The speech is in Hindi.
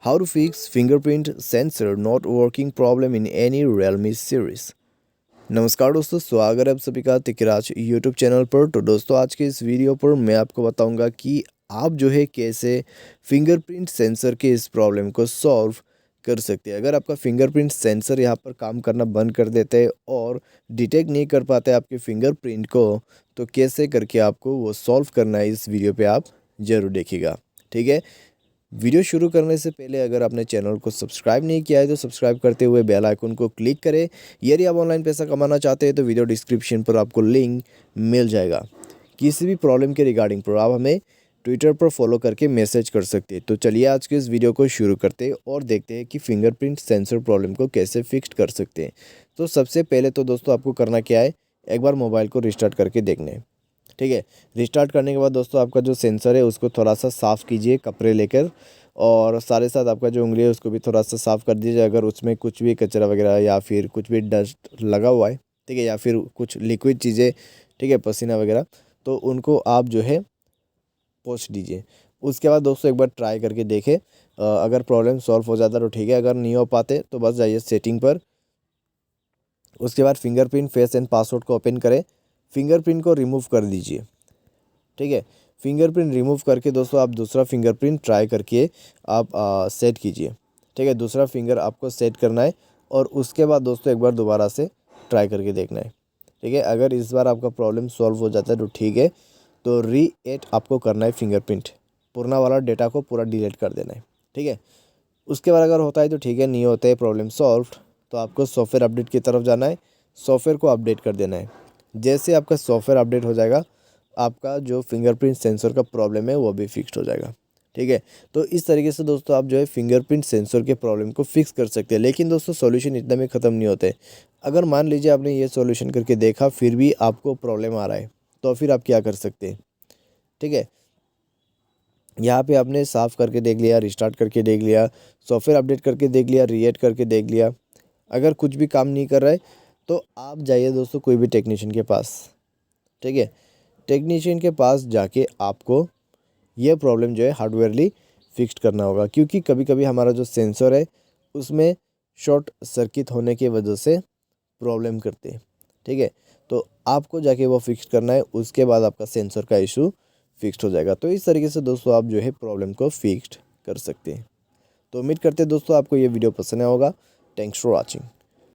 How to fix fingerprint sensor not working problem in any Realme series। नमस्कार दोस्तों, स्वागत है आप सभी का तिकराज यूट्यूब चैनल पर। तो दोस्तों आज के इस वीडियो पर मैं आपको बताऊंगा कि आप जो है कैसे फिंगरप्रिंट सेंसर के इस प्रॉब्लम को सॉल्व कर सकते हैं। अगर आपका फिंगरप्रिंट सेंसर यहाँ पर काम करना बंद कर देते हैं और डिटेक्ट नहीं कर पाते आपके फिंगरप्रिंट को, तो कैसे करके आपको वो सॉल्व करना है इस वीडियो पे आप ज़रूर देखिएगा। ठीक है, वीडियो शुरू करने से पहले अगर आपने चैनल को सब्सक्राइब नहीं किया है तो सब्सक्राइब करते हुए बेल आइकन को क्लिक करें। यदि आप ऑनलाइन पैसा कमाना चाहते हैं तो वीडियो डिस्क्रिप्शन पर आपको लिंक मिल जाएगा। किसी भी प्रॉब्लम के रिगार्डिंग पर आप हमें ट्विटर पर फॉलो करके मैसेज कर सकते हैं। तो चलिए आज के इस वीडियो को शुरू करते हैं और देखते हैं कि फिंगरप्रिंट सेंसर प्रॉब्लम को कैसे फिक्स कर सकते हैं। तो सबसे पहले तो दोस्तों आपको करना क्या है, एक बार मोबाइल को रिस्टार्ट करके देखना है। ठीक है, रिस्टार्ट करने के बाद दोस्तों आपका जो सेंसर है उसको थोड़ा सा साफ़ कीजिए कपड़े लेकर, और साथ साथ आपका जो उंगली है उसको भी थोड़ा सा साफ़ कर दीजिए। अगर उसमें कुछ भी कचरा वगैरह या फिर कुछ भी डस्ट लगा हुआ है, ठीक है, या फिर कुछ लिक्विड चीज़ें, ठीक है, पसीना वगैरह, तो उनको आप जो है पोंछ दीजिए। उसके बाद दोस्तों एक बार ट्राई करके देखें, अगर प्रॉब्लम सॉल्व हो जाता तो ठीक है, अगर नहीं हो पाते तो बस जाइए सेटिंग पर। उसके बाद फिंगरप्रिंट फेस एंड पासवर्ड को ओपन करें, फिंगरप्रिंट को रिमूव कर दीजिए। ठीक है, फिंगरप्रिंट रिमूव करके दोस्तों आप दूसरा फिंगरप्रिंट ट्राई करके आप सेट कीजिए। ठीक है, दूसरा फिंगर आपको सेट करना है और उसके बाद दोस्तों एक बार दोबारा से ट्राई करके देखना है। ठीक है, अगर इस बार आपका प्रॉब्लम सॉल्व हो जाता है तो ठीक है, तो रीएड आपको करना है फिंगरप्रिंट, पुराना वाला डेटा को पूरा डिलीट कर देना है। ठीक है, उसके बाद अगर होता है तो ठीक है, नहीं होता है प्रॉब्लम सॉल्व, तो आपको सॉफ्टवेयर अपडेट की तरफ जाना है, सॉफ्टवेयर को अपडेट कर देना है। जैसे आपका सॉफ्टवेयर अपडेट हो जाएगा, आपका जो फिंगरप्रिंट सेंसर का प्रॉब्लम है वो भी फिक्स हो जाएगा। ठीक है, तो इस तरीके से दोस्तों आप जो है फिंगरप्रिंट सेंसर के प्रॉब्लम को फिक्स कर सकते हैं। लेकिन दोस्तों सॉल्यूशन इतना में ख़त्म नहीं होते। अगर मान लीजिए आपने ये सॉल्यूशन करके देखा फिर भी आपको प्रॉब्लम आ रहा है, तो फिर आप क्या कर सकते हैं। ठीक है, यहाँ पे आपने साफ़ करके देख लिया, रिस्टार्ट करके देख लिया, सॉफ्टवेयर अपडेट करके देख लिया, रीएड करके देख लिया। अगर कुछ भी काम नहीं कर रहा है तो आप जाइए दोस्तों कोई भी टेक्नीशियन के पास। ठीक है, टेक्नीशियन के पास जाके आपको ये प्रॉब्लम जो है हार्डवेयरली फिक्स करना होगा, क्योंकि कभी कभी हमारा जो सेंसर है उसमें शॉर्ट सर्किट होने की वजह से प्रॉब्लम करते हैं। ठीक है, तो आपको जाके वो फिक्स करना है, उसके बाद आपका सेंसर का इशू फिक्स हो जाएगा। तो इस तरीके से दोस्तों आप जो है प्रॉब्लम को फिक्स कर सकते हैं। तो उम्मीद करते हैं दोस्तों आपको ये वीडियो पसंद आया होगा। Thanks for watching.